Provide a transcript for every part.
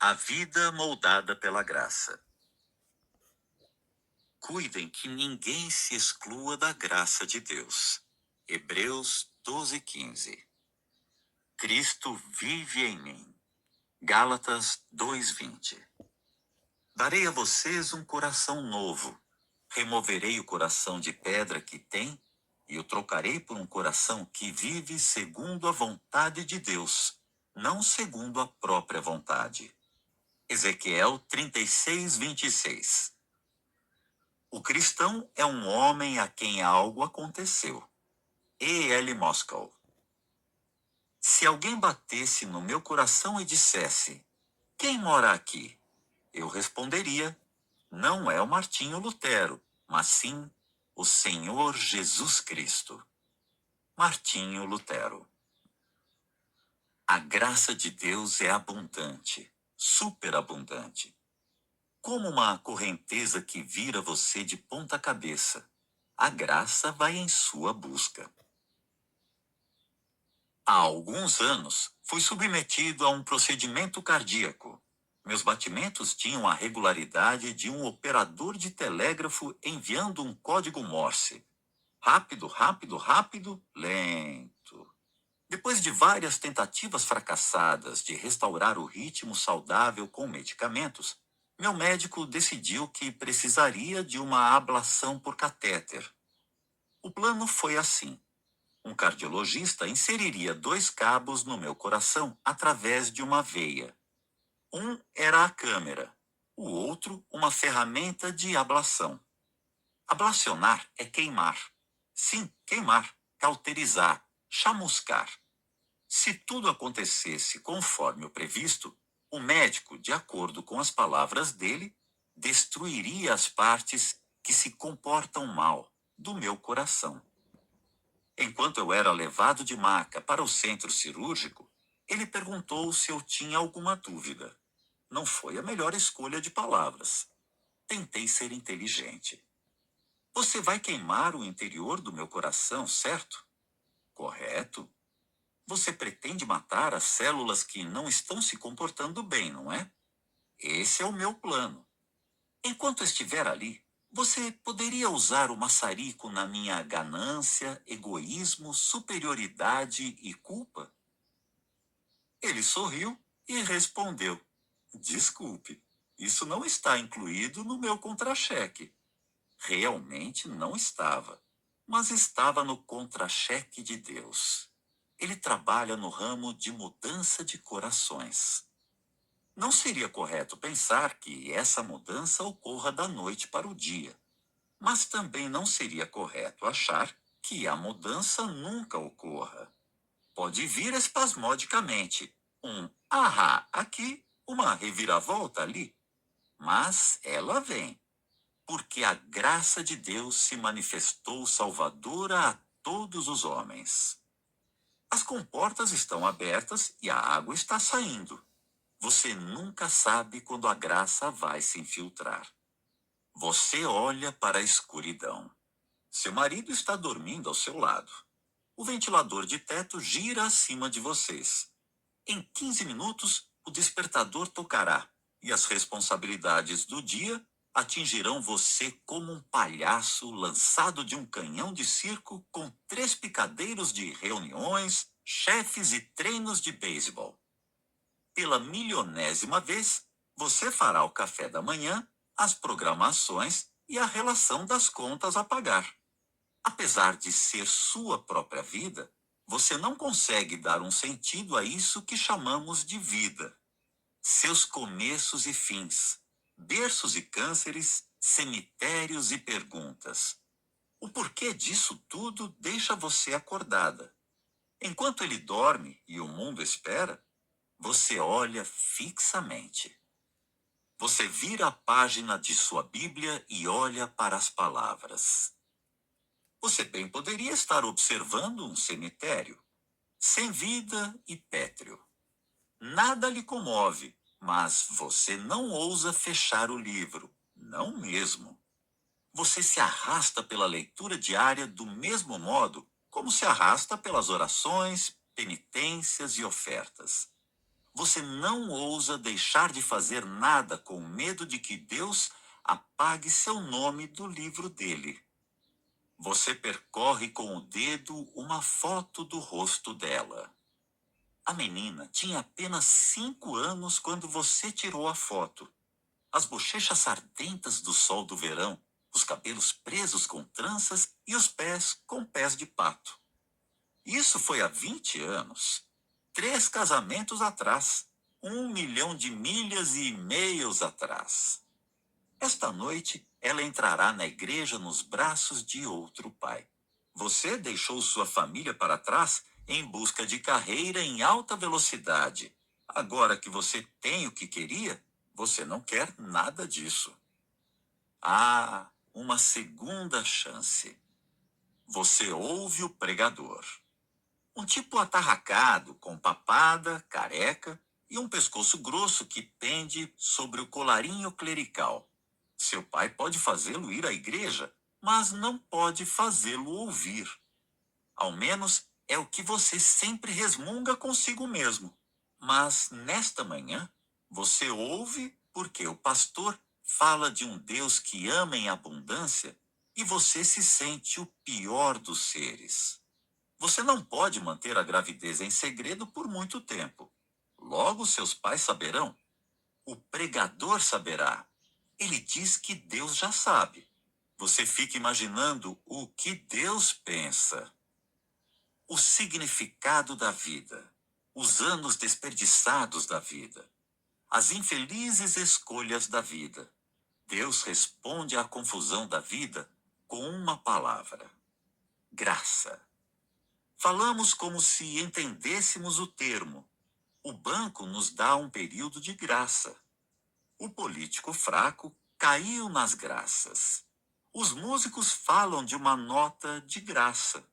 A vida moldada pela graça. Cuidem que ninguém se exclua da graça de Deus. Hebreus 12:15. Cristo vive em mim. Gálatas 2:20. Darei a vocês um coração novo. Removerei o coração de pedra que têm e o trocarei por um coração que vive segundo a vontade de Deus, não segundo a própria vontade. Ezequiel 36:26. O cristão é um homem a quem algo aconteceu. E.L. Moscow. Se alguém batesse no meu coração e dissesse: "Quem mora aqui?", eu responderia: "Não é o Martinho Lutero, mas sim o Senhor Jesus Cristo." Martinho Lutero. A graça de Deus é abundante, superabundante. Como uma correnteza que vira você de ponta cabeça, a graça vai em sua busca. Há alguns anos, fui submetido a um procedimento cardíaco. Meus batimentos tinham a regularidade de um operador de telégrafo enviando um código Morse. Rápido, rápido, rápido, lento. Depois de várias tentativas fracassadas de restaurar o ritmo saudável com medicamentos, meu médico decidiu que precisaria de uma ablação por catéter. O plano foi assim. Um cardiologista inseriria 2 cabos no meu coração através de uma veia. Um era a câmera, o outro uma ferramenta de ablação. Ablacionar é queimar. Sim, queimar, cauterizar, chamuscar. Se tudo acontecesse conforme o previsto, o médico, de acordo com as palavras dele, destruiria as partes que se comportam mal do meu coração. Enquanto eu era levado de maca para o centro cirúrgico, ele perguntou se eu tinha alguma dúvida. Não foi a melhor escolha de palavras. Tentei ser inteligente. "Você vai queimar o interior do meu coração, certo?" "Correto." "Você pretende matar as células que não estão se comportando bem, não é?" "Esse é o meu plano." "Enquanto estiver ali, você poderia usar o maçarico na minha ganância, egoísmo, superioridade e culpa?" Ele sorriu e respondeu: "Desculpe, isso não está incluído no meu contra-cheque." Realmente não estava, mas estava no contra-cheque de Deus. Ele trabalha no ramo de mudança de corações. Não seria correto pensar que essa mudança ocorra da noite para o dia. Mas também não seria correto achar que a mudança nunca ocorra. Pode vir espasmodicamente, um ahá aqui, uma reviravolta ali. Mas ela vem, porque a graça de Deus se manifestou salvadora a todos os homens. As comportas estão abertas e a água está saindo. Você nunca sabe quando a graça vai se infiltrar. Você olha para a escuridão. Seu marido está dormindo ao seu lado. O ventilador de teto gira acima de vocês. Em 15 minutos, o despertador tocará, e as responsabilidades do dia atingirão você como um palhaço lançado de um canhão de circo com 3 picadeiros de reuniões, chefes e treinos de beisebol. Pela milionésima vez, você fará o café da manhã, as programações e a relação das contas a pagar. Apesar de ser sua própria vida, você não consegue dar um sentido a isso que chamamos de vida. Seus começos e fins, berços e cânceres, cemitérios e perguntas. O porquê disso tudo deixa você acordada. Enquanto ele dorme e o mundo espera, você olha fixamente. Você vira a página de sua Bíblia e olha para as palavras. Você bem poderia estar observando um cemitério, sem vida e pétreo. Nada lhe comove, mas você não ousa fechar o livro, não mesmo. Você se arrasta pela leitura diária do mesmo modo como se arrasta pelas orações, penitências e ofertas. Você não ousa deixar de fazer nada com medo de que Deus apague seu nome do livro dele. Você percorre com o dedo uma foto do rosto dela. A menina tinha apenas 5 anos quando você tirou a foto. As bochechas ardentas do sol do verão, os cabelos presos com tranças e os pés com pés de pato. Isso foi há 20 anos. 3 casamentos atrás. 1 milhão de milhas e e-mails atrás. Esta noite, ela entrará na igreja nos braços de outro pai. Você deixou sua família para trás em busca de carreira em alta velocidade. Agora que você tem o que queria, você não quer nada disso. Há uma segunda chance. Você ouve o pregador. Um tipo atarracado, com papada, careca e um pescoço grosso que pende sobre o colarinho clerical. Seu pai pode fazê-lo ir à igreja, mas não pode fazê-lo ouvir. Ao menos é o que você sempre resmunga consigo mesmo. Mas nesta manhã, você ouve porque o pastor fala de um Deus que ama em abundância e você se sente o pior dos seres. Você não pode manter a gravidez em segredo por muito tempo. Logo seus pais saberão. O pregador saberá. Ele diz que Deus já sabe. Você fica imaginando o que Deus pensa. O significado da vida. Os anos desperdiçados da vida. As infelizes escolhas da vida. Deus responde à confusão da vida com uma palavra: graça. Falamos como se entendêssemos o termo. O banco nos dá um período de graça. O político fraco caiu nas graças. Os músicos falam de uma nota de graça.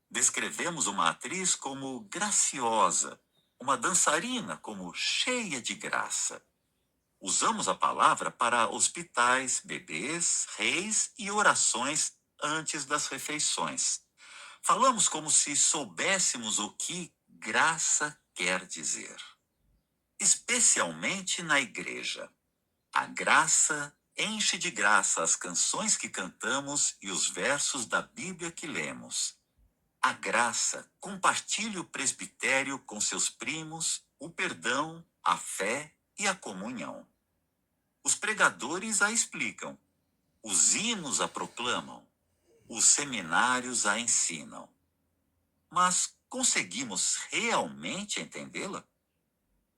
Descrevemos uma atriz como graciosa, uma dançarina como cheia de graça. Usamos a palavra para hospitais, bebês, reis e orações antes das refeições. Falamos como se soubéssemos o que graça quer dizer. Especialmente na igreja. A graça enche de graça as canções que cantamos e os versos da Bíblia que lemos. A graça compartilha o presbitério com seus primos, o perdão, a fé e a comunhão. Os pregadores a explicam, os hinos a proclamam, os seminários a ensinam. Mas conseguimos realmente entendê-la?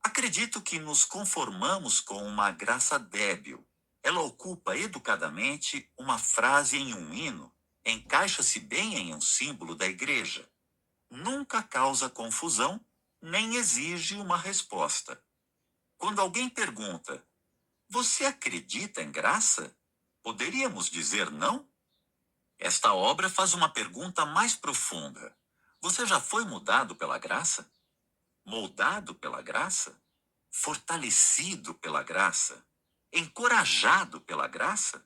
Acredito que nos conformamos com uma graça débil. Ela ocupa educadamente uma frase em um hino, encaixa-se bem em um símbolo da igreja. Nunca causa confusão, nem exige uma resposta. Quando alguém pergunta, você acredita em graça? Poderíamos dizer não? Esta obra faz uma pergunta mais profunda. Você já foi mudado pela graça? Moldado pela graça? Fortalecido pela graça? Encorajado pela graça?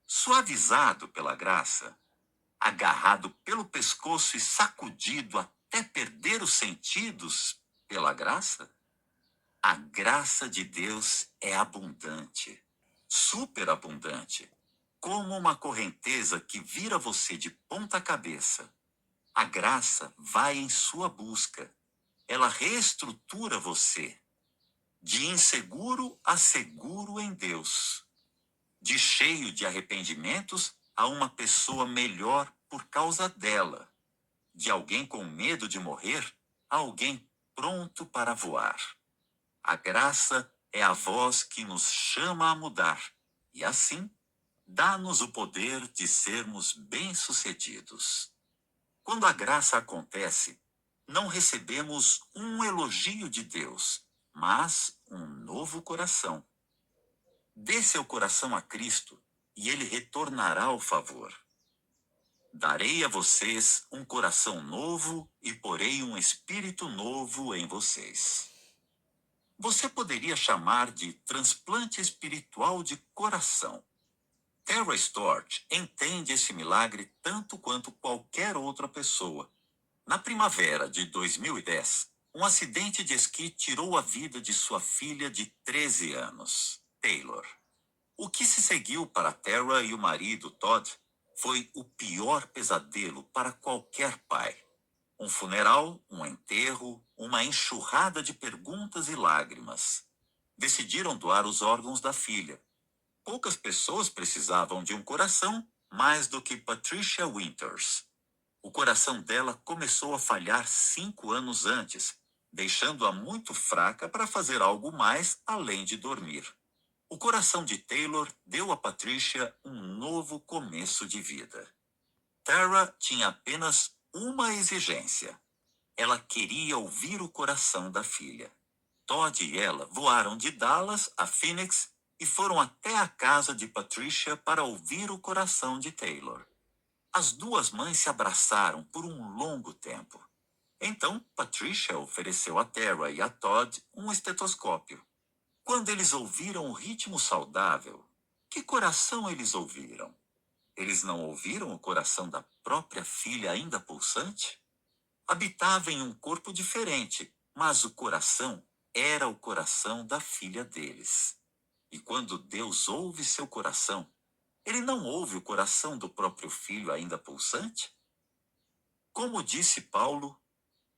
Suavizado pela graça? Agarrado pelo pescoço e sacudido até perder os sentidos pela graça? A graça de Deus é abundante, superabundante, como uma correnteza que vira você de ponta cabeça. A graça vai em sua busca. Ela reestrutura você. De inseguro a seguro em Deus. De cheio de arrependimentos a uma pessoa melhor por causa dela. De alguém com medo de morrer a alguém pronto para voar. A graça é a voz que nos chama a mudar. E assim, dá-nos o poder de sermos bem-sucedidos. Quando a graça acontece, não recebemos um elogio de Deus, mas um novo coração. Dê seu coração a Cristo, e ele retornará o favor. Darei a vocês um coração novo e porei um espírito novo em vocês. Você poderia chamar de transplante espiritual de coração. Terry Stott entende esse milagre tanto quanto qualquer outra pessoa. Na primavera de 2010, Um acidente de esqui tirou a vida de sua filha de 13 anos, Taylor. O que se seguiu para Tara e o marido, Todd, foi o pior pesadelo para qualquer pai. Um funeral, um enterro, uma enxurrada de perguntas e lágrimas. Decidiram doar os órgãos da filha. Poucas pessoas precisavam de um coração mais do que Patricia Winters. O coração dela começou a falhar 5 anos antes, deixando-a muito fraca para fazer algo mais além de dormir. O coração de Taylor deu a Patricia um novo começo de vida. Tara tinha apenas uma exigência. Ela queria ouvir o coração da filha. Todd e ela voaram de Dallas a Phoenix e foram até a casa de Patricia para ouvir o coração de Taylor. As duas mães se abraçaram por um longo tempo. Então, Patricia ofereceu a Tara e a Todd um estetoscópio. Quando eles ouviram o ritmo saudável, que coração eles ouviram? Eles não ouviram o coração da própria filha ainda pulsante? Habitava em um corpo diferente, mas o coração era o coração da filha deles. E quando Deus ouve seu coração, ele não ouve o coração do próprio filho ainda pulsante? Como disse Paulo,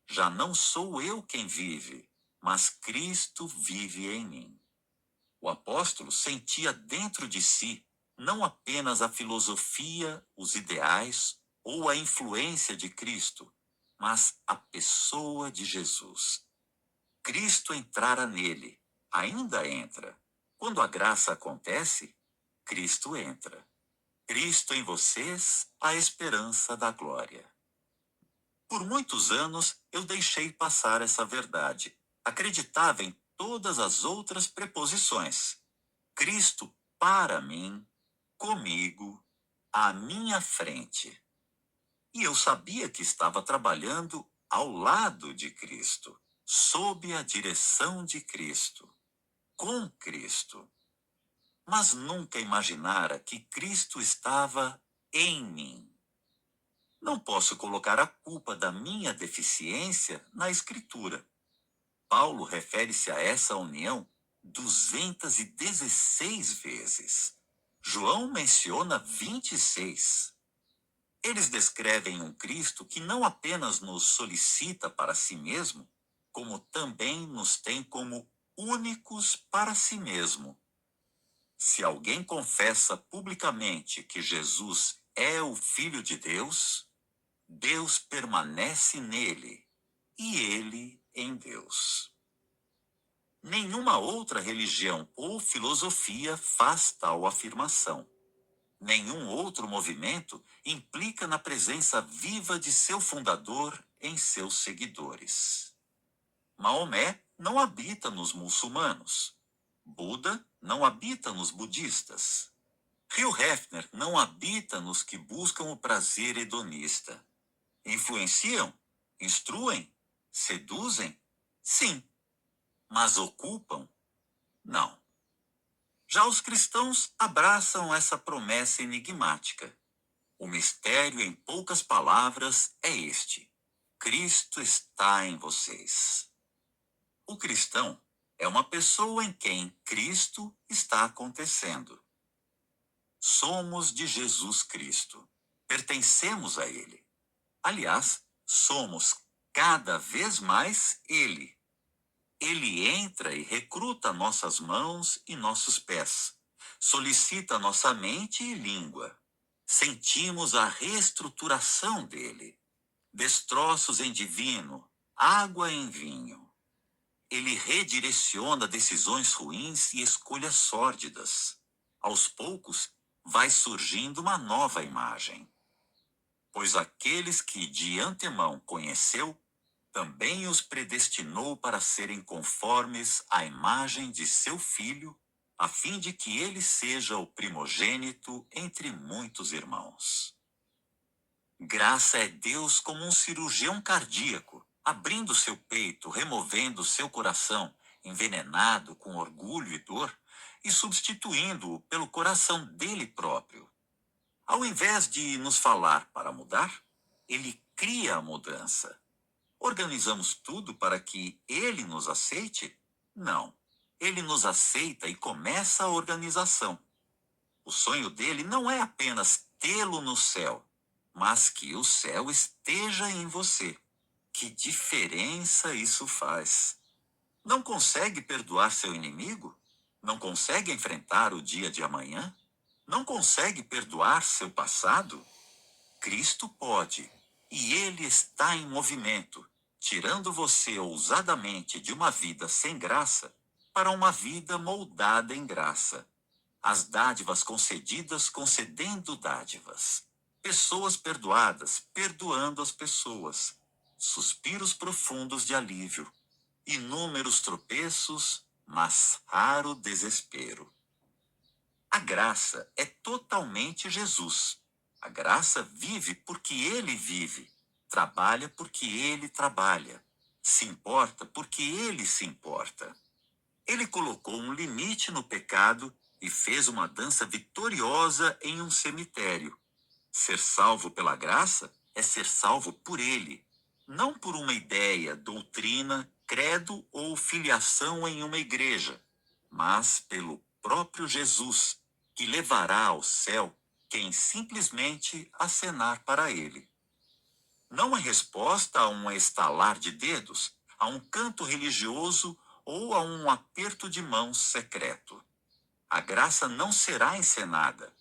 já não sou eu quem vive, mas Cristo vive em mim. O apóstolo sentia dentro de si não apenas a filosofia, os ideais ou a influência de Cristo, mas a pessoa de Jesus. Cristo entrara nele, ainda entra. Quando a graça acontece, Cristo entra. Cristo em vocês, a esperança da glória. Por muitos anos eu deixei passar essa verdade. Acreditava em todas as outras preposições. Cristo para mim, comigo, à minha frente. E eu sabia que estava trabalhando ao lado de Cristo, sob a direção de Cristo, com Cristo. Mas nunca imaginara que Cristo estava em mim. Não posso colocar a culpa da minha deficiência na Escritura. Paulo refere-se a essa união 216 vezes. João menciona 26. Eles descrevem um Cristo que não apenas nos solicita para si mesmo, como também nos tem como únicos para si mesmo. Se alguém confessa publicamente que Jesus é o Filho de Deus, Deus permanece nele e ele em Deus. Nenhuma outra religião ou filosofia faz tal afirmação. Nenhum outro movimento implica na presença viva de seu fundador em seus seguidores. Maomé não habita nos muçulmanos. Buda não habita nos budistas. Hugh Hefner não habita nos que buscam o prazer hedonista. Influenciam? Instruem? Seduzem? Sim. Mas ocupam? Não. Já os cristãos abraçam essa promessa enigmática. O mistério, em poucas palavras, é este: Cristo está em vocês. O cristão é uma pessoa em quem Cristo está acontecendo. Somos de Jesus Cristo. Pertencemos a Ele. Aliás, somos cada vez mais Ele. Ele entra e recruta nossas mãos e nossos pés. Solicita nossa mente e língua. Sentimos a reestruturação dele. Destroços em divino, água em vinho. Ele redireciona decisões ruins e escolhas sórdidas. Aos poucos, vai surgindo uma nova imagem. Pois aqueles que de antemão conheceu, também os predestinou para serem conformes à imagem de seu Filho, a fim de que ele seja o primogênito entre muitos irmãos. Graça é Deus como um cirurgião cardíaco, abrindo seu peito, removendo seu coração, envenenado com orgulho e dor, e substituindo-o pelo coração dele próprio. Ao invés de nos falar para mudar, ele cria a mudança. Organizamos tudo para que ele nos aceite? Não. Ele nos aceita e começa a organização. O sonho dele não é apenas tê-lo no céu, mas que o céu esteja em você. Que diferença isso faz? Não consegue perdoar seu inimigo? Não consegue enfrentar o dia de amanhã? Não consegue perdoar seu passado? Cristo pode. E ele está em movimento, tirando você ousadamente de uma vida sem graça para uma vida moldada em graça. As dádivas concedidas concedendo dádivas. Pessoas perdoadas perdoando as pessoas. Suspiros profundos de alívio. Inúmeros tropeços, mas raro desespero. A graça é totalmente Jesus. A graça vive porque ele vive. Trabalha porque ele trabalha. Se importa porque ele se importa. Ele colocou um limite no pecado e fez uma dança vitoriosa em um cemitério. Ser salvo pela graça é ser salvo por ele, não por uma ideia, doutrina, credo ou filiação em uma igreja, mas pelo próprio Jesus, que levará ao céu quem simplesmente acenar para ele. Não é resposta a um estalar de dedos, a um canto religioso ou a um aperto de mãos secreto. A graça não será encenada.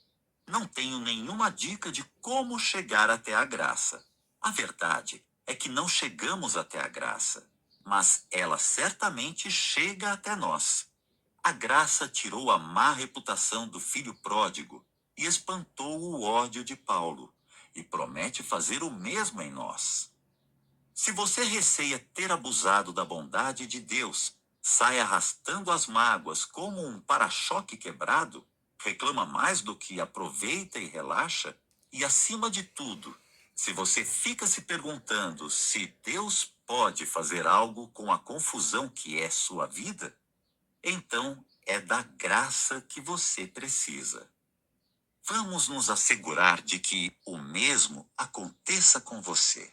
Não tenho nenhuma dica de como chegar até a graça. A verdade é que não chegamos até a graça, mas ela certamente chega até nós. A graça tirou a má reputação do filho pródigo e espantou o ódio de Paulo, e promete fazer o mesmo em nós. Se você receia ter abusado da bondade de Deus, sai arrastando as mágoas como um para-choque quebrado, reclama mais do que aproveita e relaxa, e acima de tudo, se você fica se perguntando se Deus pode fazer algo com a confusão que é sua vida, então é da graça que você precisa. Vamos nos assegurar de que o mesmo aconteça com você.